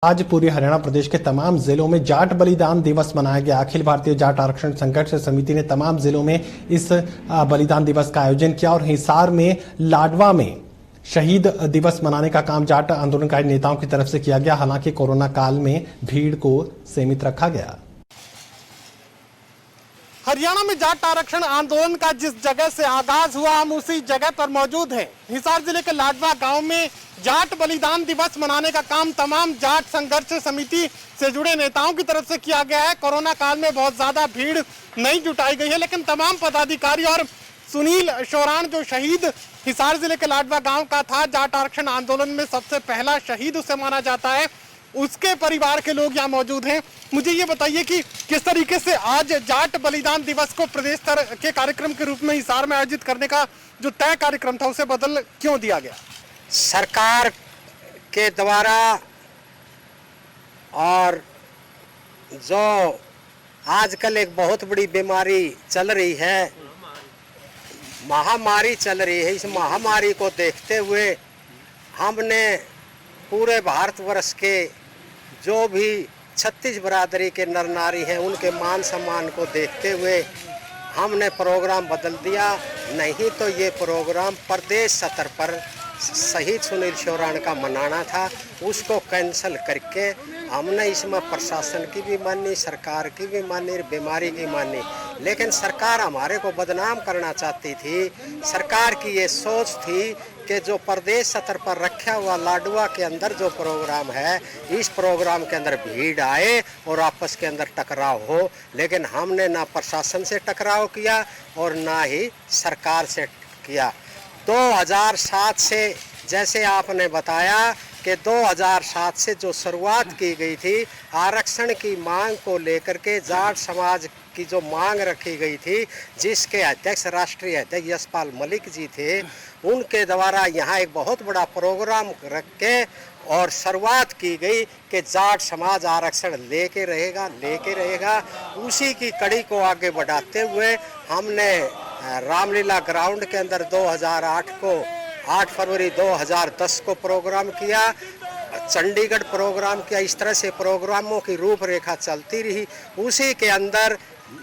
आज पूरे हरियाणा प्रदेश के तमाम जिलों में जाट बलिदान दिवस मनाया गया। अखिल भारतीय जाट आरक्षण संघर्ष समिति ने तमाम जिलों में इस बलिदान दिवस का आयोजन किया और हिसार में लाडवा में शहीद दिवस मनाने का काम जाट आंदोलनकारी नेताओं की तरफ से किया गया। हालांकि कोरोना काल में भीड़ को सीमित रखा गया। हरियाणा में जाट आरक्षण आंदोलन का जिस जगह से आगाज हुआ, हम उसी जगह पर मौजूद हैं। हिसार जिले के लाडवा गांव में जाट बलिदान दिवस मनाने का काम तमाम जाट संघर्ष समिति से जुड़े नेताओं की तरफ से किया गया है। कोरोना काल में बहुत ज्यादा भीड़ नहीं जुटाई गई है, लेकिन तमाम पदाधिकारी और सुनील शोराण जो शहीद हिसार जिले के लाडवा गांव का था, जाट आरक्षण आंदोलन में सबसे पहला शहीद उसे माना जाता है, उसके परिवार के लोग यहाँ मौजूद हैं। मुझे ये बताइए कि किस तरीके से आज जाट बलिदान दिवस को प्रदेश स्तर के कार्यक्रम के रूप में हिसार में आयोजित करने का जो तय कार्यक्रम था उसे बदल क्यों दिया गया? सरकार के द्वारा और जो आजकल एक बहुत बड़ी बीमारी चल रही है, महामारी चल रही है, इस महामारी को देखते हुए हमने पूरे भारतवर्ष के जो भी 36 बरादरी के नर नारी हैं उनके मान सम्मान को देखते हुए हमने प्रोग्राम बदल दिया। नहीं तो ये प्रोग्राम प्रदेश स्तर पर शहीद सुनील शोराण का मनाना था, उसको कैंसिल करके हमने इसमें प्रशासन की भी मानी, सरकार की भी मानी, बीमारी की मानी। लेकिन सरकार हमारे को बदनाम करना चाहती थी। सरकार की ये सोच थी कि जो प्रदेश स्तर पर रखा हुआ लाडवा के अंदर जो प्रोग्राम है, इस प्रोग्राम के अंदर भीड़ आए और आपस के अंदर टकराव हो। लेकिन हमने ना प्रशासन से टकराव किया और ना ही सरकार से किया। 2007 से, जैसे आपने बताया कि 2007 से जो शुरुआत की गई थी आरक्षण की मांग को लेकर के, जाट समाज की जो मांग रखी गई थी, जिसके अध्यक्ष राष्ट्रीय अध्यक्ष यशपाल मलिक जी थे, उनके द्वारा यहाँ एक बहुत बड़ा प्रोग्राम रख के और शुरुआत की गई कि जाट समाज आरक्षण लेके रहेगा। उसी की कड़ी को आगे बढ़ाते हुए हमने रामलीला ग्राउंड के अंदर 2008 को 8 फरवरी 2010 को प्रोग्राम किया, चंडीगढ़ प्रोग्राम किया। इस तरह से प्रोग्रामों की रूपरेखा चलती रही। उसी के अंदर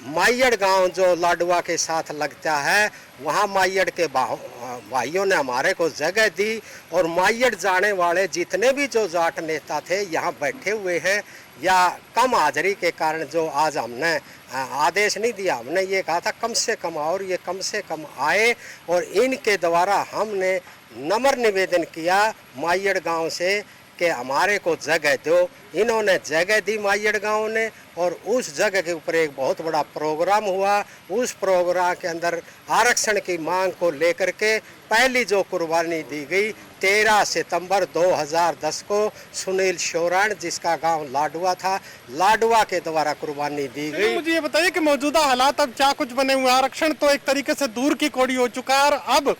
माइयड़ गांव जो लाडवा के साथ लगता है, वहाँ माइयड़ के भाइयों ने हमारे को जगह दी और माइयड़ जाने वाले जितने भी जो जाट नेता थे यहाँ बैठे हुए हैं, या कम हाजिरी के कारण जो आज हमने आदेश नहीं दिया, हमने ये कहा था कम से कम और ये कम से कम आए। और इनके द्वारा हमने नम्र निवेदन किया माइयड़ गांव से कि हमारे को जगह दो। इन्होंने जगह दी माइयड़ गांव ने, और उस जगह के ऊपर एक बहुत बड़ा प्रोग्राम हुआ। उस प्रोग्राम के अंदर आरक्षण की मांग को लेकर के पहली जो कुर्बानी दी गई 13 सितंबर 2010 को सुनील शोराण, जिसका गांव लाडवा था, लाडवा के द्वारा कुर्बानी दी गई। मुझे ये बताइए कि मौजूदा हालात अब क्या कुछ बने हुए? आरक्षण तो एक तरीके से दूर की कौड़ी हो चुका है और अब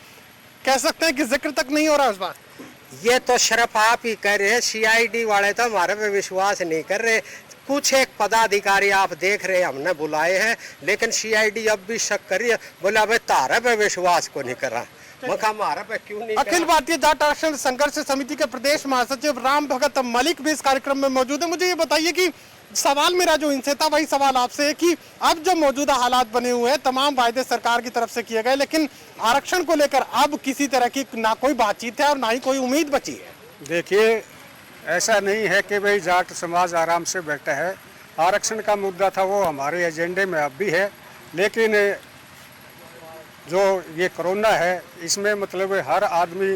कह सकते हैं कि जिक्र तक नहीं हो रहा इस बात। ये तो सिर्फ आप ही कह रहे हैं, सीआईडी वाले तो हमारे पे विश्वास नहीं कर रहे। कुछ एक पदाधिकारी आप देख रहे हैं हमने बुलाए हैं, लेकिन सीआईडी अब भी शक कर रही है। बोला भाई तारे पे विश्वास को नहीं कर रहा, हमारा पे क्यों नहीं? अखिल भारतीय जाट आरक्षण संघर्ष समिति के प्रदेश महासचिव राम भगत मलिक भी इस कार्यक्रम में मौजूद है। मुझे ये बताइए कि सवाल मेरा जो इनसे था वही सवाल आपसे है कि अब जो मौजूदा हालात बने हुए हैं, तमाम वायदे सरकार की तरफ से किए गए, लेकिन आरक्षण को लेकर अब किसी तरह की ना कोई बातचीत है और ना ही कोई उम्मीद बची है। देखिए, ऐसा नहीं है कि भाई जाट समाज आराम से बैठा है। आरक्षण का मुद्दा था वो हमारे एजेंडे में अब भी है, लेकिन जो ये कोरोना है इसमें मतलब हर आदमी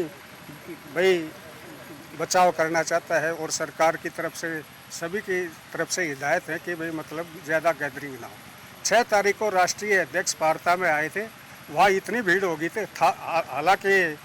भाई बचाव करना चाहता है और सरकार की तरफ से सभी की तरफ से हिदायत है कि भाई मतलब ज़्यादा गैदरिंग ना हो। 6 तारीख को राष्ट्रीय अध्यक्ष वार्ता में आए थे, वहाँ इतनी भीड़ हो गई थी, हालांकि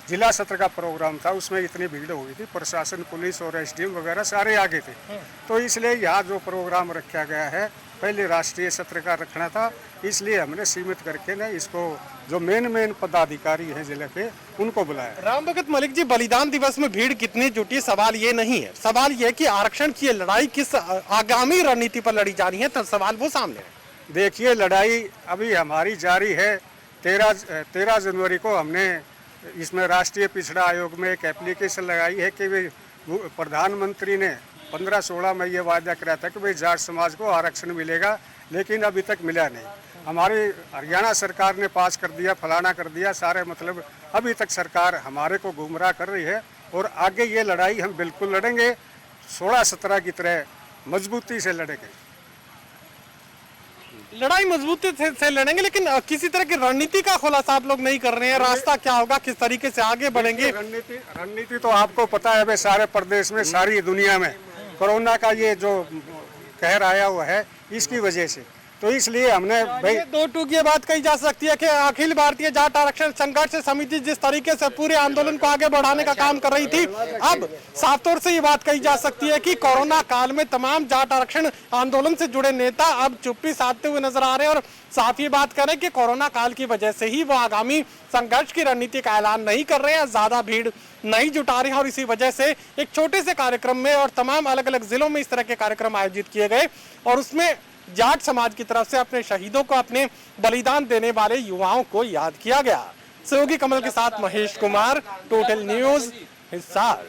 जिला सत्र का प्रोग्राम था, उसमें इतनी भीड़ हो गई थी, प्रशासन, पुलिस और एसडीएम वगैरह सारे आगे थे। तो इसलिए यहाँ जो प्रोग्राम रखा गया है पहले राष्ट्रीय सत्र का रखना था, इसलिए हमने सीमित करके ना इसको जो मेन पदाधिकारी हैं जिले के उनको बुलाया। राम भगत मलिक जी, बलिदान दिवस में भीड़ कितनी जुटी सवाल ये नहीं है, सवाल ये कि आरक्षण की लड़ाई किस आगामी रणनीति पर लड़ी जा रही है, तो सवाल वो सामने है। देखिए, लड़ाई अभी हमारी जारी है। 13 जनवरी को हमने इसमें राष्ट्रीय पिछड़ा आयोग में एक एप्लीकेशन लगाई है कि प्रधानमंत्री ने 15-16 में ये वादा कराया था कि भाई जाट समाज को आरक्षण मिलेगा, लेकिन अभी तक मिला नहीं। हमारी हरियाणा सरकार ने पास कर दिया, फलाना कर दिया, सारे मतलब अभी तक सरकार हमारे को गुमराह कर रही है। और आगे ये लड़ाई हम बिल्कुल लड़ेंगे, 16-17 की तरह मजबूती से लड़ेंगे। लड़ाई मजबूती से लड़ेंगे, लेकिन किसी तरह की रणनीति का खुलासा आप लोग नहीं कर रहे हैं। रास्ता क्या होगा, किस तरीके से आगे बढ़ेंगे? रणनीति तो आपको पता है भाई, सारे प्रदेश में, सारी दुनिया में कोरोना का ये जो कहर आया हुआ है, इसकी वजह से, तो इसलिए हमने भाई दो टूक ये बात कही जा सकती है कि अखिल भारतीय जाट आरक्षण संघर्ष समिति जिस तरीके से पूरे आंदोलन को आगे बढ़ाने का काम कर रही थी, अब साफ तौर से ये बात कही जा सकती है कि कोरोना काल में तमाम जाट आरक्षण आंदोलन से जुड़े नेता अब चुप्पी साधते हुए नजर आ रहे हैं और साफ ये बात करें कि कोरोना काल की वजह से ही वो आगामी संघर्ष की रणनीति का ऐलान नहीं कर रहे हैं, ज्यादा भीड़ नहीं जुटा रहे हैं और इसी वजह से एक छोटे से कार्यक्रम में और तमाम अलग अलग जिलों में इस तरह के कार्यक्रम आयोजित किए गए और उसमें जाट समाज की तरफ से अपने शहीदों को, अपने बलिदान देने वाले युवाओं को याद किया गया। सहयोगी कमल के साथ महेश कुमार, टोटल न्यूज, हिसार।